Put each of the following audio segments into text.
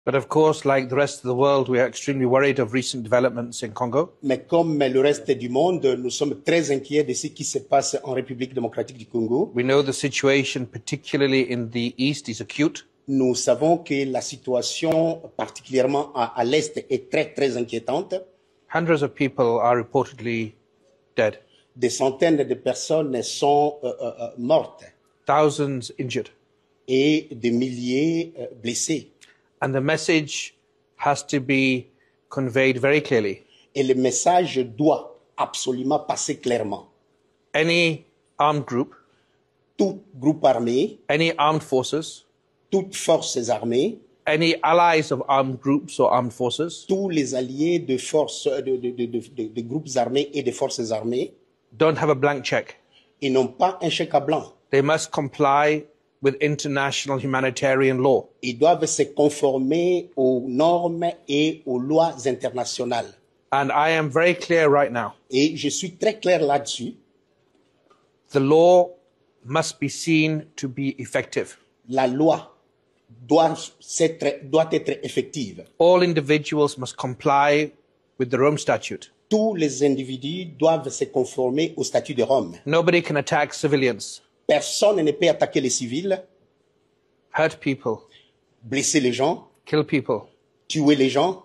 But of course, like the rest of the world, we are extremely worried of recent developments in Congo. Mais comme le reste du monde, nous sommes très inquiets de ce qui se passe en République démocratique du Congo. We know the situation, particularly in the east, is acute. Nous savons que la situation, particulièrement à l'Est, est très inquiétante. Hundreds of people are reportedly dead. Des centaines de personnes sont mortes. Thousands injured. Et des milliers blessés. And the message has to be conveyed very clearly. Et le message doit absolument passer clairement. Any armed group, tout groupe armé, any armed forces, toutes forces armées, any allies of armed groups or armed forces, tous les alliés de forces, de groupes armés et de forces armées, don't have a blank check. Ils n'ont pas un chèque à blanc. They must comply with international humanitarian law. Ils doivent se conformer aux normes et aux lois internationales. And I am very clear right now. Et je suis très clair là-dessus. The law must be seen to be effective. La loi doit être effective. All individuals must comply with the Rome Statute. Tous les individus doivent se conformer au statut de Rome. Nobody can attack civilians. Personne ne peut attaquer les civils, hurt people, blesser les gens, kill people, tuer les gens.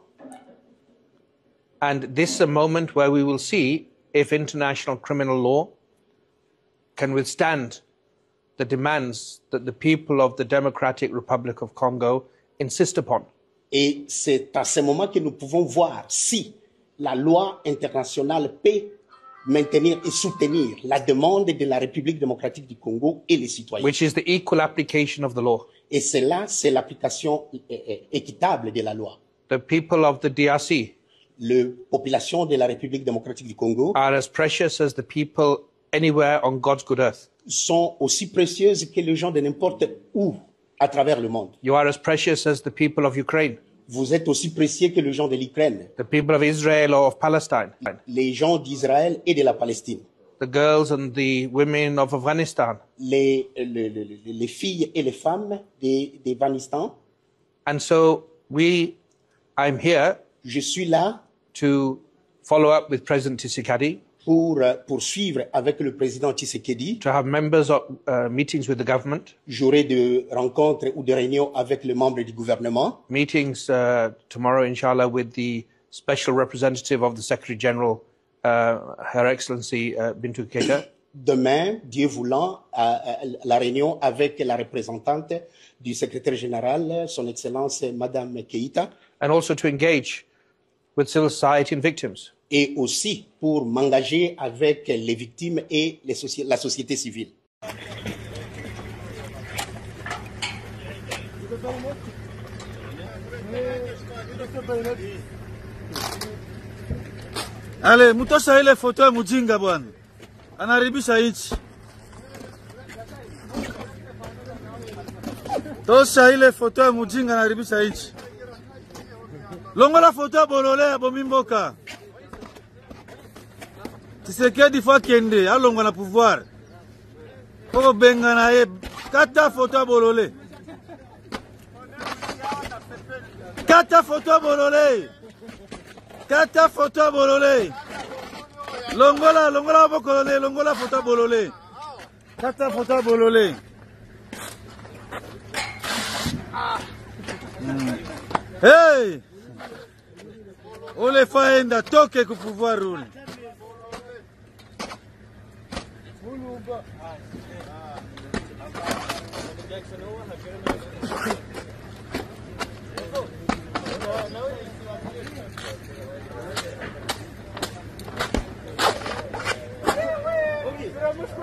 And this is a moment where we will see if international criminal law can withstand the demands that the people of the Democratic Republic of Congo insist upon. Et c'est à ce moment que nous pouvons voir si la loi internationale peut maintenir et soutenir la demande de la République démocratique du Congo et les citoyens. Which is the equal application of the law. Et cela, c'est l'application équitable de la loi. The people of the DRC, la population de la République démocratique du Congo, are as precious as the people anywhere on God's good earth. Sont aussi précieuses que les gens de n'importe où à travers le monde. You are as precious as the people of Ukraine. Vous êtes aussi précieux que les gens de l'Ukraine. The people of Israel or of Palestine. Les gens d'Israël et de la Palestine. The girls and the women of Afghanistan. Les filles et les femmes d'Afghanistan. And so I'm here. Je suis là. To follow up with President Tshisekedi. Pour poursuivre avec le président Tshisekedi. To have members of meetings with the government. J'aurai des rencontres ou des réunions avec les membres du gouvernement. Meetings tomorrow, inshallah, with the special representative of the Secretary General, Her Excellency Bintou Keita. Demain, Dieu voulant, la réunion avec la représentante du secrétaire général, Son Excellence Madame Keita. And also to engage with civil society and victims. Et aussi pour m'engager avec les victimes et la société civile. Allez, mutosha ile foto ya mujinga bwana. Anaribisha nchi. Tosha ile foto ya mujinga anaribisha nchi. Longola foto ya bolole ya bomimboka. Tshisekedi fois kende alongwa na pouvoir. Koko benga na ye kata foto ya bolole. Kata foto ya bolole. Kata foto ya bolole. Longola bokolole, longola foto ya bolole. Kata foto ya bolole. Hey! Ole faenda toke ku pouvoir rule.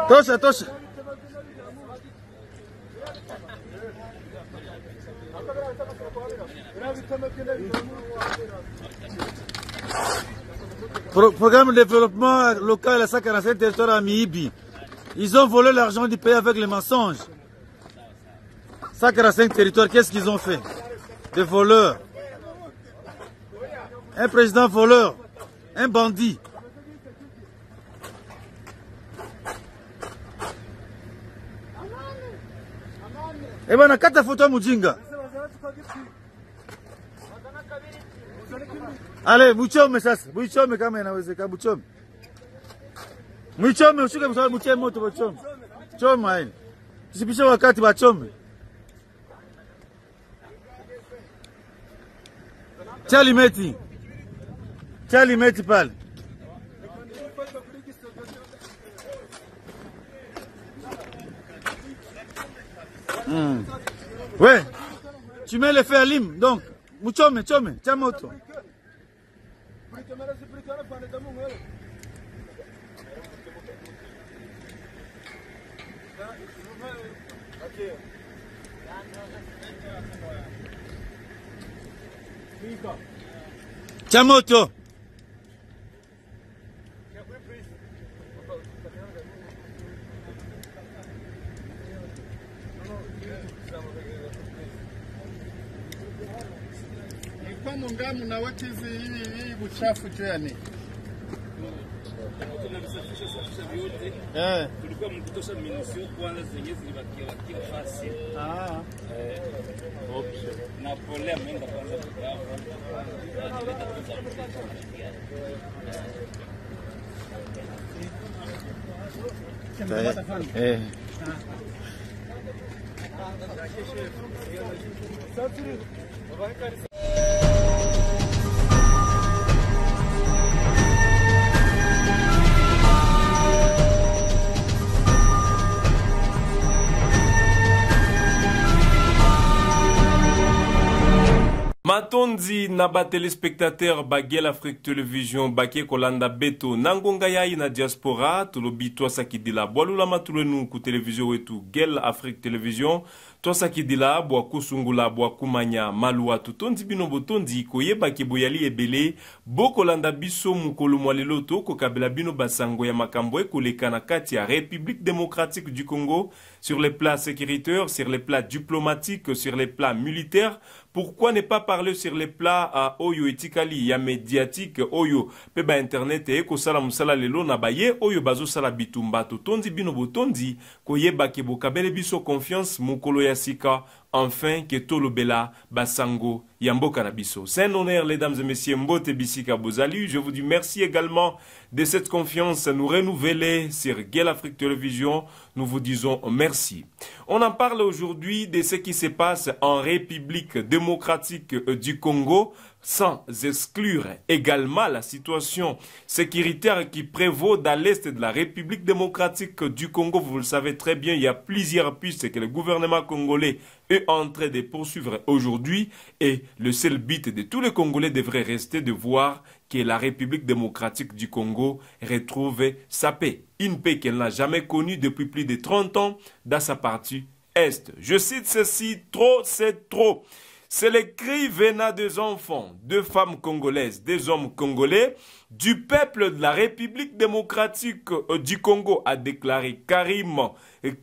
Tosha. Programme de développement local à 147 territoires à Miibi. Ils ont volé l'argent du pays avec les mensonges. 145 territoires, qu'est-ce qu'ils ont fait? Des voleurs. Un président voleur. Un bandit. Eh ben, on a 4 photos Mujinga. Ale, muchome sasa. Muchome kama inawezekana muchome. Muchome ushuke msao muchome moto muchome. Choma hili. Tusipishe wakati bachome. Charlie Meti pale. Ouais. Tu mets le feu à lime, donc. Muchome, chome, tiens moto. Tiens moto. Kwa mungamu na watizi hii buchafu juu ya nini? Tunasafisha vyote. Tulikuwa mkutosha minisio kwanza zenye zilibakia fasi. Option. Na polea mwenda kwanza kugawa. Matondi na ba téléspectateur Baguel Afrique Télévision Baké Kolanda Beto Nangonga yai na diaspora tolobi toi sakidila boalula matulenu ku télévision wetu Gel Afrique Télévision toi sakidila bwa kusungula bwa kumanya malua tutondi bino botondi koyeba ke boyali ebele bokolanda biso mukolo mwalelo to ko kabela bino basango ya makambo ekoleka na kati ya République démocratique du Congo sur les plans sécuritaires, sur les plans diplomatiques, sur les plans militaires. Pourquoi ne pas parler sur les plats oyo etikali ya médiatique oyo peba internet e ko sala musala lelo na baye oyo bazo sala bitumba to tondi bino botondi koyeba ke bokabele biso confiance mukolo ya sika enfin que tolobela basango yamboka na biso. C'est un honneur mesdames et messieurs Mbote Bisika Bozali. Je vous dis merci également de cette confiance nous renouveler sur Gel Afrique Télévision. Nous vous disons merci. On en parle aujourd'hui de ce qui se passe en République démocratique du Congo, sans exclure également la situation sécuritaire qui prévaut dans l'est de la République démocratique du Congo. Vous le savez très bien, il y a plusieurs pistes que le gouvernement congolais est en train de poursuivre aujourd'hui et le seul but de tous les Congolais devrait rester de voir que la République démocratique du Congo retrouve sa paix. Une paix qu'elle n'a jamais connue depuis plus de 30 ans dans sa partie est. Je cite ceci, trop c'est trop. C'est le cri venant des enfants, de femmes congolaises, des hommes congolais, du peuple de la République démocratique du Congo, a déclaré Karim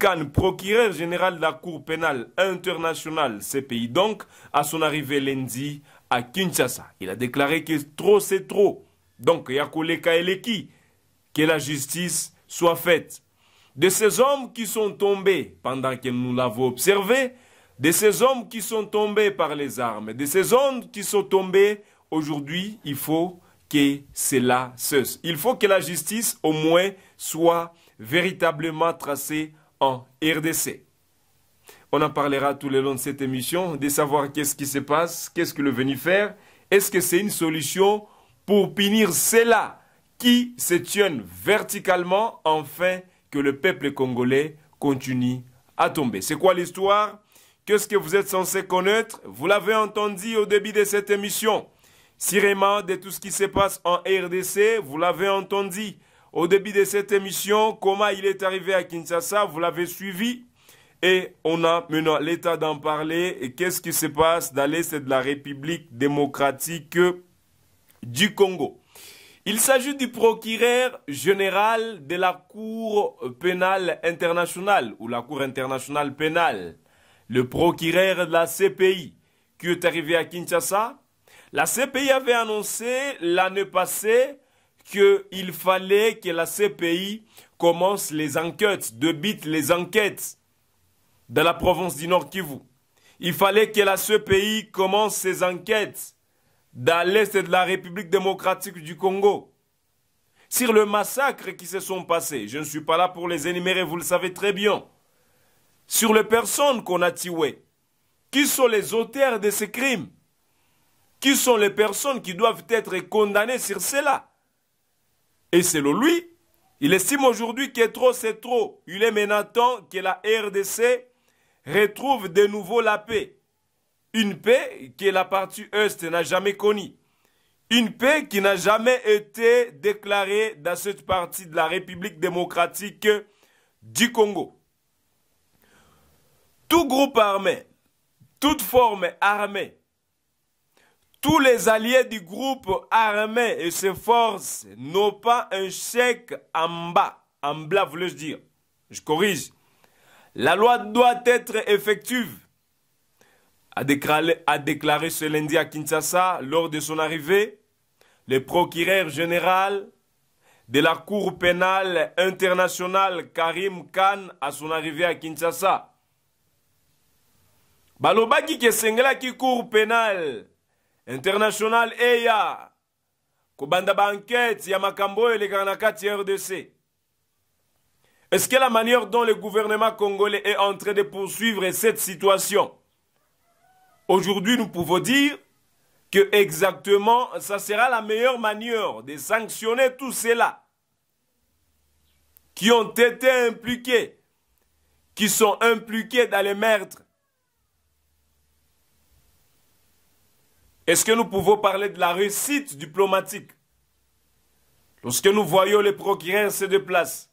Khan, procureur général de la Cour pénale internationale, CPI donc, à son arrivée lundi à Kinshasa. Il a déclaré que trop c'est trop. Donc, Yakoleka Eleki, que la justice soit faite. De ces hommes qui sont tombés pendant que nous l'avons observé, de ces hommes qui sont tombés par les armes, de ces hommes qui sont tombés, aujourd'hui, il faut que cela cesse. Il faut que la justice, au moins, soit véritablement tracée en RDC. On en parlera tout le long de cette émission, de savoir qu'est-ce qui se passe, qu'est-ce que le venu faire. Est-ce que c'est une solution pour punir ceux-là qui se tiennent verticalement, afin que le peuple congolais continue à tomber? C'est quoi l'histoire? Qu'est-ce que vous êtes censé connaître? Vous l'avez entendu au début de cette émission. Sûrement de tout ce qui se passe en RDC, vous l'avez entendu au début de cette émission. Comment il est arrivé à Kinshasa, vous l'avez suivi. Et on a maintenant l'état d'en parler. Et qu'est-ce qui se passe dans l'est de la République démocratique du Congo? Il s'agit du procureur général de la Cour pénale internationale ou la Cour internationale pénale. Le procureur de la CPI qui est arrivé à Kinshasa. La CPI avait annoncé l'année passée qu'il fallait que la CPI commence les enquêtes, débute les enquêtes dans la province du Nord Kivu. Il fallait que la CPI commence ses enquêtes dans l'est de la République démocratique du Congo, sur le massacre qui se sont passés. Je ne suis pas là pour les énumérer, vous le savez très bien. Sur les personnes qu'on a tuées. Qui sont les auteurs de ces crimes? Qui sont les personnes qui doivent être condamnées sur cela? Et selon lui, il estime aujourd'hui que trop c'est trop. Il est maintenant temps que la RDC retrouve de nouveau la paix. Une paix que la partie Est n'a jamais connue. Une paix qui n'a jamais été déclarée dans cette partie de la République démocratique du Congo. Tout groupe armé, toute forme armée, tous les alliés du groupe armé et ses forces n'ont pas un chèque en bas voulais-je dire. Je corrige. La loi doit être effective, a déclaré ce lundi à Kinshasa lors de son arrivée le procureur général de la Cour pénale internationale Karim Khan à son arrivée à Kinshasa. Balobaki ke sengela ki Cour pénale internationale EYA kobanda ba enquête ya makambo elekaka na kati ya RDC. Est-ce que la manière dont le gouvernement congolais est en train de poursuivre cette situation, aujourd'hui nous pouvons dire que exactement ça sera la meilleure manière de sanctionner tous ceux-là qui ont été impliqués, qui sont impliqués dans les meurtres? Est-ce que nous pouvons parler de la réussite diplomatique lorsque nous voyons les procureurs se déplacent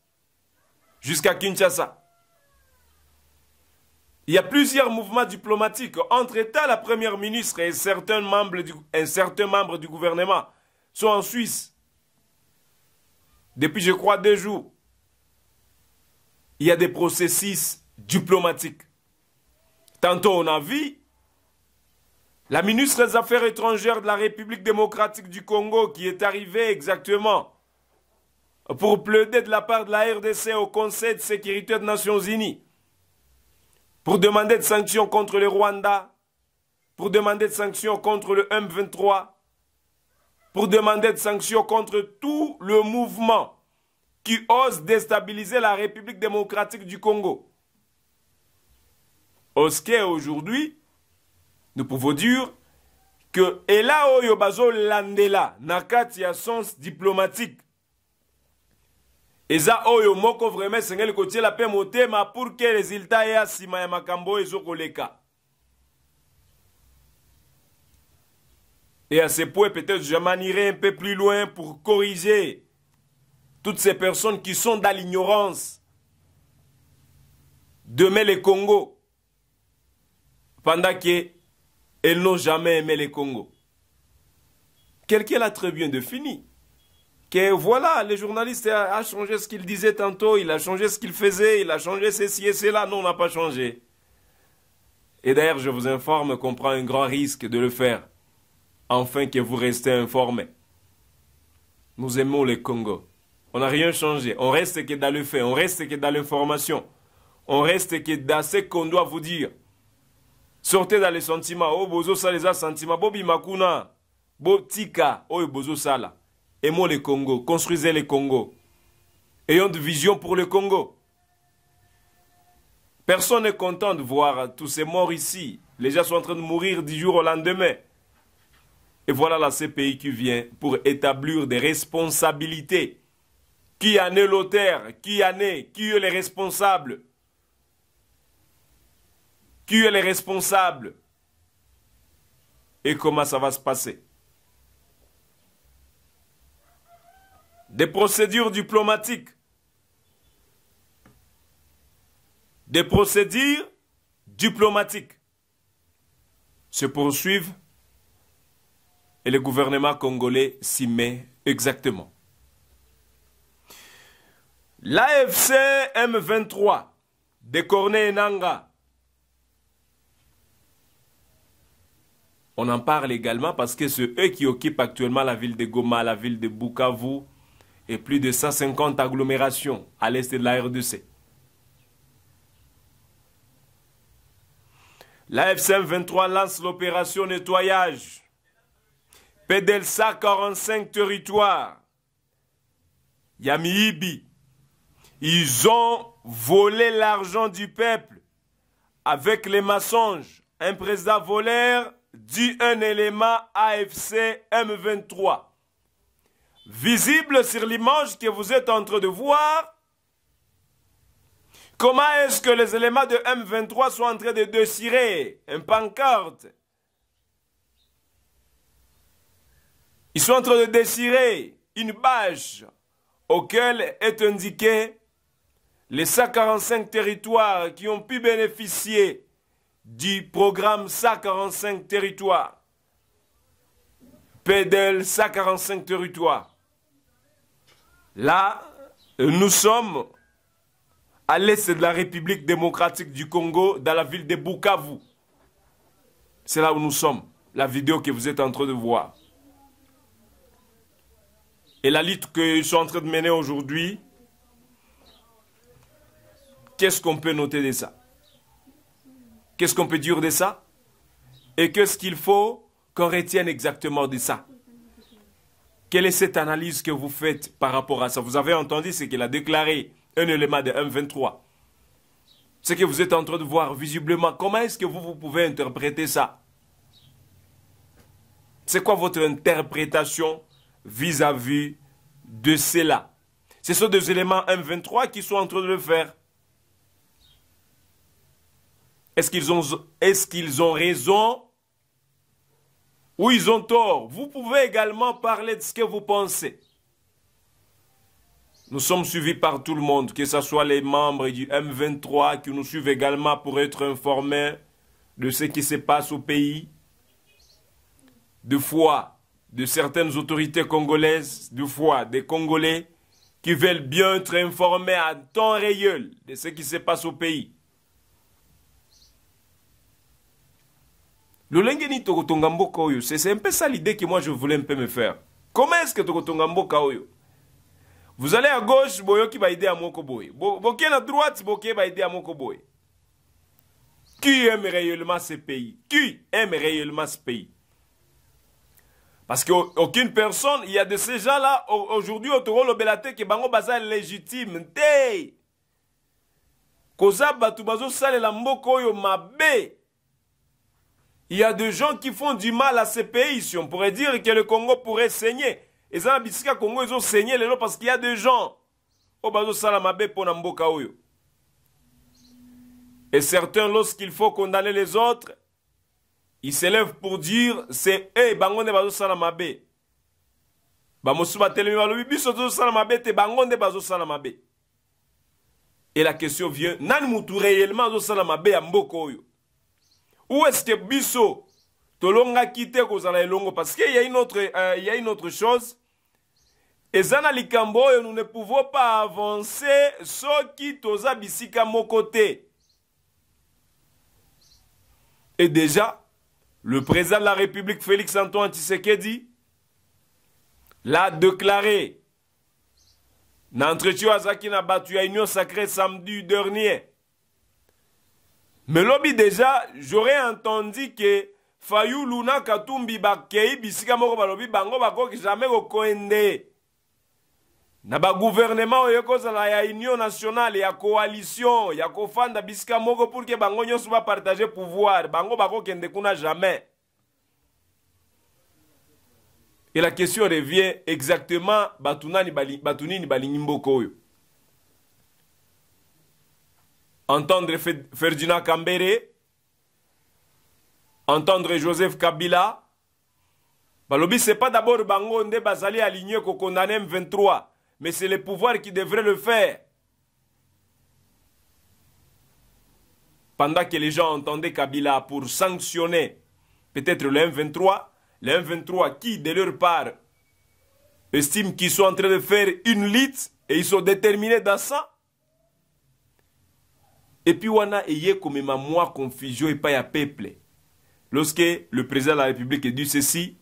jusqu'à Kinshasa? Il y a plusieurs mouvements diplomatiques. Entre-temps, la première ministre et un certain membre du gouvernement sont en Suisse. Depuis, je crois, 2 jours. Il y a des processus diplomatiques. Tantôt, on a vu la ministre des Affaires étrangères de la République démocratique du Congo qui est arrivée exactement pour plaider de la part de la RDC au Conseil de sécurité des Nations Unies, pour demander des sanctions contre le Rwanda, pour demander des sanctions contre le M23, pour demander des sanctions contre tout le mouvement qui ose déstabiliser la République démocratique du Congo. Aujourd'hui, nous pouvons dire que et là oyo bazo landela nakati ya sens diplomatique eza oyo moko vraiment sengeli kotie la paix motema pour que les résultats ya sima ya makambo ezokoleka. Et à ce point peut-être je m'anirai un peu plus loin pour corriger toutes ces personnes qui sont dans l'ignorance d'aimer le Congo pendant que elles n'ont jamais aimé le Congo. Quelqu'un l'a très bien défini. Que voilà, le journaliste a changé ce qu'il disait tantôt, il a changé ce qu'il faisait, il a changé ceci et cela. Non, on n'a pas changé. Et d'ailleurs, je vous informe qu'on prend un grand risque de le faire, afin que vous restez informés. Nous aimons le Congo. On n'a rien changé. On reste que dans le fait, on reste que dans l'information. On reste que dans ce qu'on doit vous dire. Sortez dans les sentiments. Oh, bozo sa les sentiments. Bobi makuna. Bo tika. Oh, bozo sala. Aimons le Congo. Construisez le Congo. Ayons de vision pour le Congo. Personne n'est content de voir tous ces morts ici. Les gens sont en train de mourir du jour au lendemain. Et voilà la CPI qui vient pour établir des responsabilités. Qui en est l'auteur? Qui en est? Qui est le responsable? Qui est le responsable? Et comment ça va se passer? Des procédures diplomatiques. Des procédures diplomatiques se poursuivent et le gouvernement congolais s'y met exactement. L'AFC M23 de Corneille Nangaa. On en parle également parce que c'est eux qui occupent actuellement la ville de Goma, la ville de Bukavu et plus de 150 agglomérations à l'est de la RDC. La FCM 23 lance l'opération nettoyage. PDLSA 45 territoires. Yamiibi. Ils ont volé l'argent du peuple avec les mensonges. Un président voleur dit un élément AFC M23. Visible sur l'image que vous êtes en train de voir, comment est-ce que les éléments de M23 sont en train de déchirer une pancarte? Ils sont en train de déchirer une bâche auquel est indiqué les 145 territoires qui ont pu bénéficier du programme 145 territoires. PDL 145 territoires. Là, nous sommes à l'est de la République démocratique du Congo, dans la ville de Bukavu. C'est là où nous sommes, la vidéo que vous êtes en train de voir. Et la lutte que je suis en train de mener aujourd'hui, qu'est-ce qu'on peut noter de ça? Qu'est-ce qu'on peut dire de ça? Et qu'est-ce qu'il faut qu'on retienne exactement de ça? Quelle est cette analyse que vous faites par rapport à ça? Vous avez entendu ce qu'il a déclaré, un élément de M23. Ce que vous êtes en train de voir visiblement, comment est-ce que vous pouvez interpréter ça? C'est quoi votre interprétation vis-à-vis de cela? Ce sont des éléments M23 qui sont en train de le faire. Est-ce qu'ils ont raison ou ils ont tort? Vous pouvez également parler de ce que vous pensez. Nous sommes suivis par tout le monde, que ce soit les membres du M23 qui nous suivent également pour être informés de ce qui se passe au pays. Deux fois, de certaines autorités congolaises, deux fois des Congolais qui veulent bien être informés à temps réel de ce qui se passe au pays. L'olengeni tokotonga mboka oyo, c'est un peu ça l'idée que moi je voulais un peu me faire. Comment est-ce que tokotonga mboka oyo? Vous allez à gauche, boyoki ba idée à moko boy. Boki à droite, boki ba idée à moko boy. Qui aime réellement ce pays? Qui aime réellement ce pays? Parce qu'aucune personne, il y a de ces gens-là, aujourd'hui, au Toro Lobelate, qui bango baza légitime. Té! Koza batu bazo sale la mboko yo mabe. Il y a des gens qui font du mal à ces pays. Si on pourrait dire que le Congo pourrait saigner. Et ça, le Congo, ils ont saigné parce qu'il y a des gens. Et certains, lorsqu'il faut condamner les autres, ils s'élèvent pour dire c'est eux, bangonde bazo salamabe. Bamosuba telemi balobi biso zo salamabe te bangonde bazo salamabe. Et la question vient, nan mutu réellement zo salamabe ya mboko oyo? Où est-ce que biso tolonga kite kozala elongo? Parce qu'il y a une autre chose. Et zana likambo oyo, nous ne pouvons pas avancer soki toza bisika mokote. Et déjà, le président de la République, Félix-Antoine Tshisekedi, l'a déclaré dans l'entretien Azaki na battu à Union Sacrée samedi dernier. Mais lobby déjà, j'aurais entendu que Fayou Luna Katumbi Bakei bisika moko balobi bango bako jamais koende. Na ba gouvernement yokozala ya Union nationale ya coalition ya kofanda bisika moko pour que bango nyonso ba partager pouvoir, bango bako kende kuna jamais. Et la question revient exactement batunini balingi mboko oyo. Entendre Ferdinand Kambere, entendre Joseph Kabila, balobi c'est pas d'abord bango nde bazali aligné ko condamner M23, mais c'est le pouvoir qui devrait le faire. Pendant que les gens entendaient Kabila pour sanctionner peut-être le M23 qui de leur part estiment qu'ils sont en train de faire une lutte et ils sont déterminés dans ça. Et puis, on a eu comme moi confusion et pas à peuple. Lorsque le président de la République dit ceci,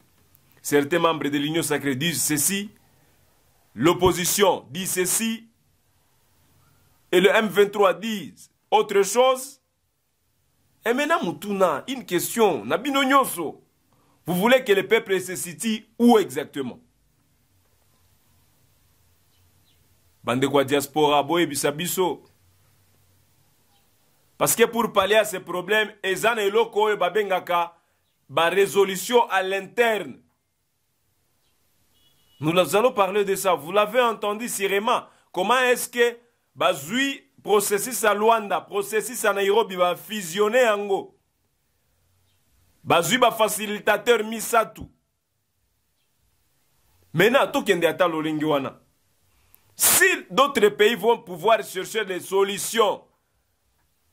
certains membres de l'Union sacrée disent ceci, l'opposition dit ceci, et le M23 dit autre chose. Et maintenant, Moutouna, une question, Nabino Nyoso, Vous voulez que le peuple se situe où exactement? Bande kwa diaspora, boye bisabiso. Parce que pour pallier à ces problèmes, ezan eloko e babengaka ba résolution à l'interne. Nous allons parler de ça. Vous l'avez entendu sûrement. Comment est-ce que bazui processus à Luanda, processus à Nairobi va fusionner ango? Bazui ba facilitateur misatu. Maintenant, tout kende ata lolingi wana. Si d'autres pays vont pouvoir chercher des solutions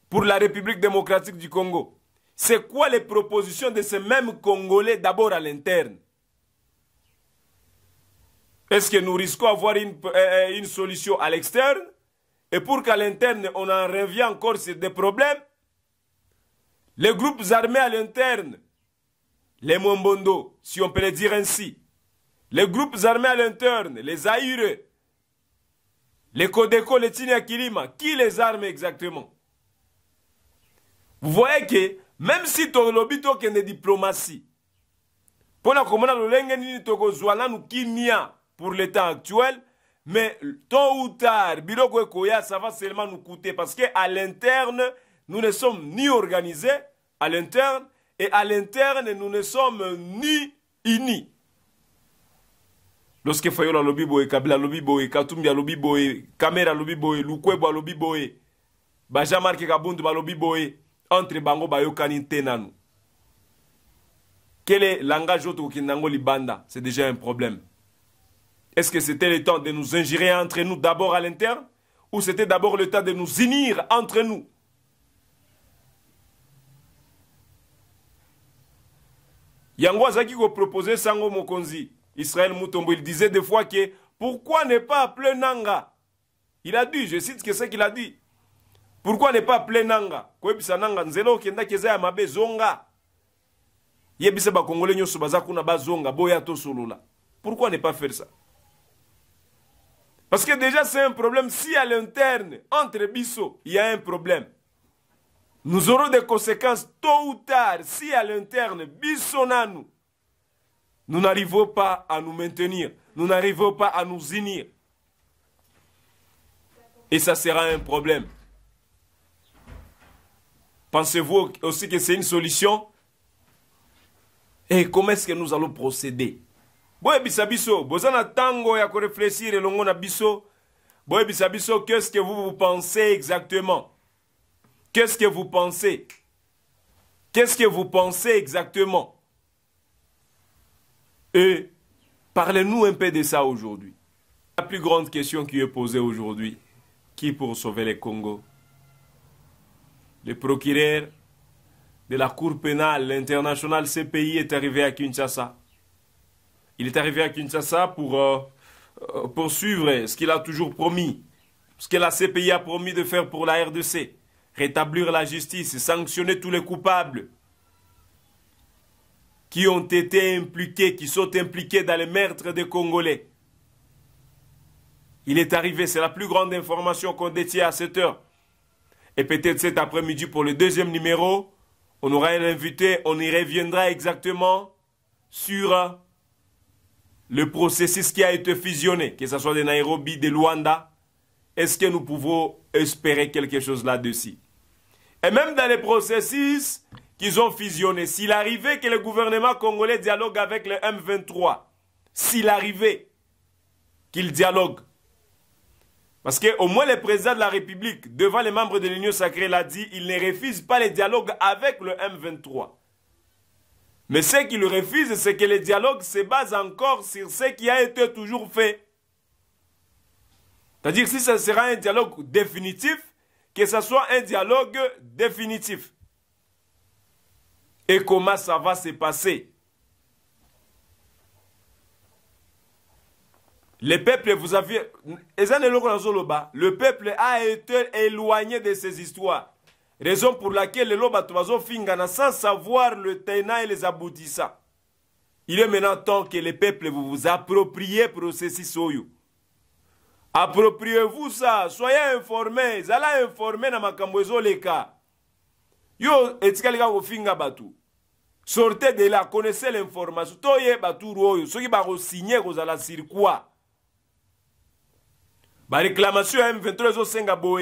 pour la République démocratique du Congo, c'est quoi les propositions de ces mêmes Congolais d'abord à l'interne? Est-ce que nous risquons d'avoir une solution à l'externe et pour qu'à l'interne on en revient encore sur des problèmes? Les groupes armés à l'interne, les Mombondo, si on peut le dire ainsi, les groupes armés à l'interne, les Aïre, les Kodeko, les Tiniakilima, qui les arme exactement? Vous voyez que même si ton lobby toque de diplomatie, pour la commune de Tokozouana nous kimia pour l'état actuel, mais tôt ou tard, Biloko Koya, ça va seulement nous coûter parce qu'à l'interne, nous ne sommes ni organisés à l'interne et à l'interne, nous ne sommes ni unis. Lorsque Fayola lobby boy, Kabila lobby boy, Katumbia lobby boy, Kamera lobby boy, Lukwebo lobby boy, Bajamarke Kabundu lobby boy, entre Bango Bayokani Tenanu. Quel est le langage autre Kinango Libanda? C'est déjà un problème. Est-ce que c'était le temps de nous injurer entre nous d'abord à l'interne ou c'était d'abord le temps de nous unir entre nous? Yango Azaki ko proposé Sango Mokonzi, Israël Moutombo, il disait des fois que pourquoi ne pas appeler Nanga? Il a dit, je cite que c'est qu'il a dit. Pourquoi ne pas appeler Nanga? Kwebisa Nanga nzelo kenda keza ya mabe zonga. Yebisa ba Congolais nyoso bazakuna bazonga boya to solola. Pourquoi ne pas faire ça? Parce que déjà c'est un problème. Si à l'interne, entre Bisso, il y a un problème, nous aurons des conséquences tôt ou tard. Si à l'interne, Bisso nanou, nous n'arrivons pas à nous maintenir, nous n'arrivons pas à nous unir. Et ça sera un problème. Pensez-vous aussi que c'est une solution? Et comment est-ce que nous allons procéder? Boye bisabiso, bozana tango ya ko réfléchir elongo na biso. Boye bisabiso, qu'est-ce que vous pensez exactement? Qu'est-ce que vous pensez? Qu'est-ce que vous pensez exactement? Et parlez-nous un peu de ça aujourd'hui. La plus grande question qui est posée aujourd'hui, qui pour sauver le Congo? Le procureur de la Cour pénale internationale CPI est arrivé à Kinshasa. Il est arrivé à Kinshasa pour poursuivre ce qu'il a toujours promis, ce que la CPI a promis de faire pour la RDC, rétablir la justice, sanctionner tous les coupables qui ont été impliqués, qui sont impliqués dans les meurtres des Congolais. Il est arrivé, c'est la plus grande information qu'on détient à cette heure. Et peut-être cet après-midi pour le deuxième numéro, on aura un invité, on y reviendra exactement sur le processus qui a été fusionné, que ce soit de Nairobi, de Luanda. Est-ce que nous pouvons espérer quelque chose là-dessus? Et même dans les processus qu'ils ont fusionnés, s'il arrivait que le gouvernement congolais dialogue avec le M23, s'il arrivait qu'il dialogue, parce qu'au moins le président de la République, devant les membres de l'Union sacrée, l'a dit, il ne refuse pas le dialogue avec le M23. Mais ce qu'il refuse, c'est que le dialogue se base encore sur ce qui a été toujours fait. C'est-à-dire si ce sera un dialogue définitif, que ce soit un dialogue définitif. Et comment ça va se passer? Le peuple, vous avez... Le peuple a été éloigné de ces histoires. Raison pour laquelle le loba tobazo fingana sans savoir le tenant et les aboutissants. Il est maintenant temps que le peuple vous appropriez processus oyo. Appropriez-vous ça, soyez informés, allez informer na makambo ezoleka. Yo etika leka ko finga batu. Sortez de là, connaissez l'information. Toye baturo, ceux qui vont signer sur quoi? La réclamation M23 au Singapour.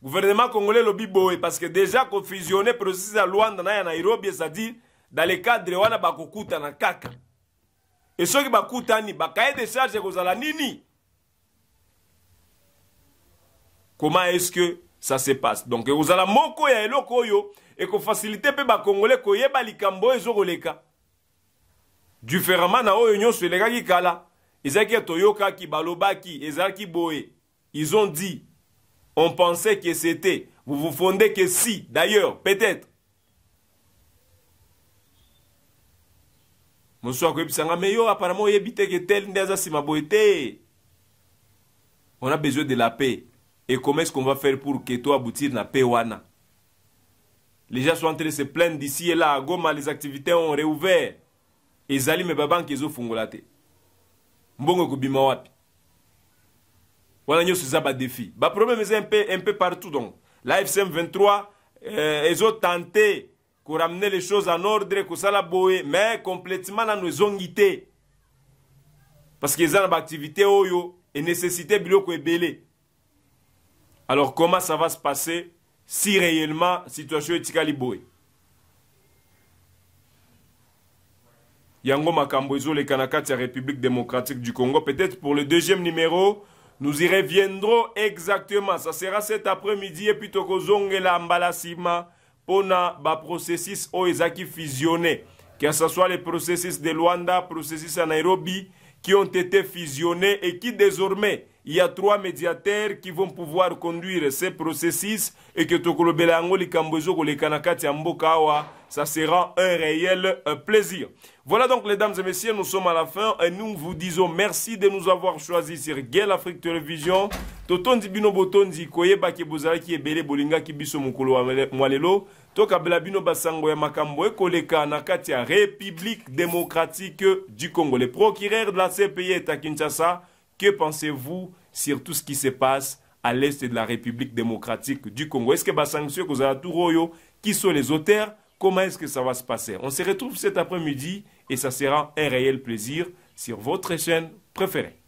Gouvernement congolais lobby boé parce que déjà qu'on fusionné processus à Luanda na Nairobi, c'est-à-dire dans le cadre wana bakokuta na kaka. Et ceux qui bakuta ni bakaye de charge kozala nini? Comment est-ce que ça se passe? Donc vous allez moko ya eloko yo et ko faciliter pe ba congolais ko yeba likambo ezoleka. Différemment na oyo nyonso eleka ki kala. Ezaki toyoka ki balobaki ezaki boé. Ils ont dit, on pensait que c'était, vous vous fondez que si, d'ailleurs, peut-être. Monsieur mais yo apparemment yebite que tel ndeza simaboité. On a besoin de la paix. Et comment est-ce qu'on va faire pour que toi aboutir na paix wana? Les gens sont en train de se plaindre d'ici et là. À Goma, les activités ont réouvert. Et Zali me baban kezo fungolate. Mbongo kubima wapi? Voilà, nous avons des défis. Le problème est un peu partout. Donc, la FCM23, ils ont tenté de ramener les choses en ordre, mais complètement dans nos onguités. Parce qu'ils ont une activité et nécessité de belé. Alors, comment ça va se passer si réellement la situation est calibouée? Yango Makambo les Kanakati, la République démocratique du Congo. Peut-être pour le deuxième numéro, nous y reviendrons exactement. Ça sera cet après-midi et puis Tokozongela Mbalasima pour le processus Oezaki fusionné. Que ce soit les processus de Luanda, processus à Nairobi qui ont été fusionnés et qui désormais, il y a 3 médiateurs qui vont pouvoir conduire ces processus et que Tokolobelango Likambozo les Kanakati Ambokawa, ça sera un réel plaisir. Voilà donc, mesdames et messieurs, nous sommes à la fin et nous vous disons merci de nous avoir choisis sur Gel Afrique Télévision. Totondi bino botondi koyeba ki bozalaki ebele bolinga ki biso mukolo mwalelo. Toka bela bino basango ya makambo ekoleka na kati ya République démocratique du Congo. Le procureur de la CPI est à Kinshasa. Que pensez-vous sur tout ce qui se passe à l'est de la République démocratique du Congo? Est-ce que basango ko za turoyo qui sont les auteurs? Comment est-ce que ça va se passer? On se retrouve cet après-midi et ça sera un réel plaisir sur votre chaîne préférée.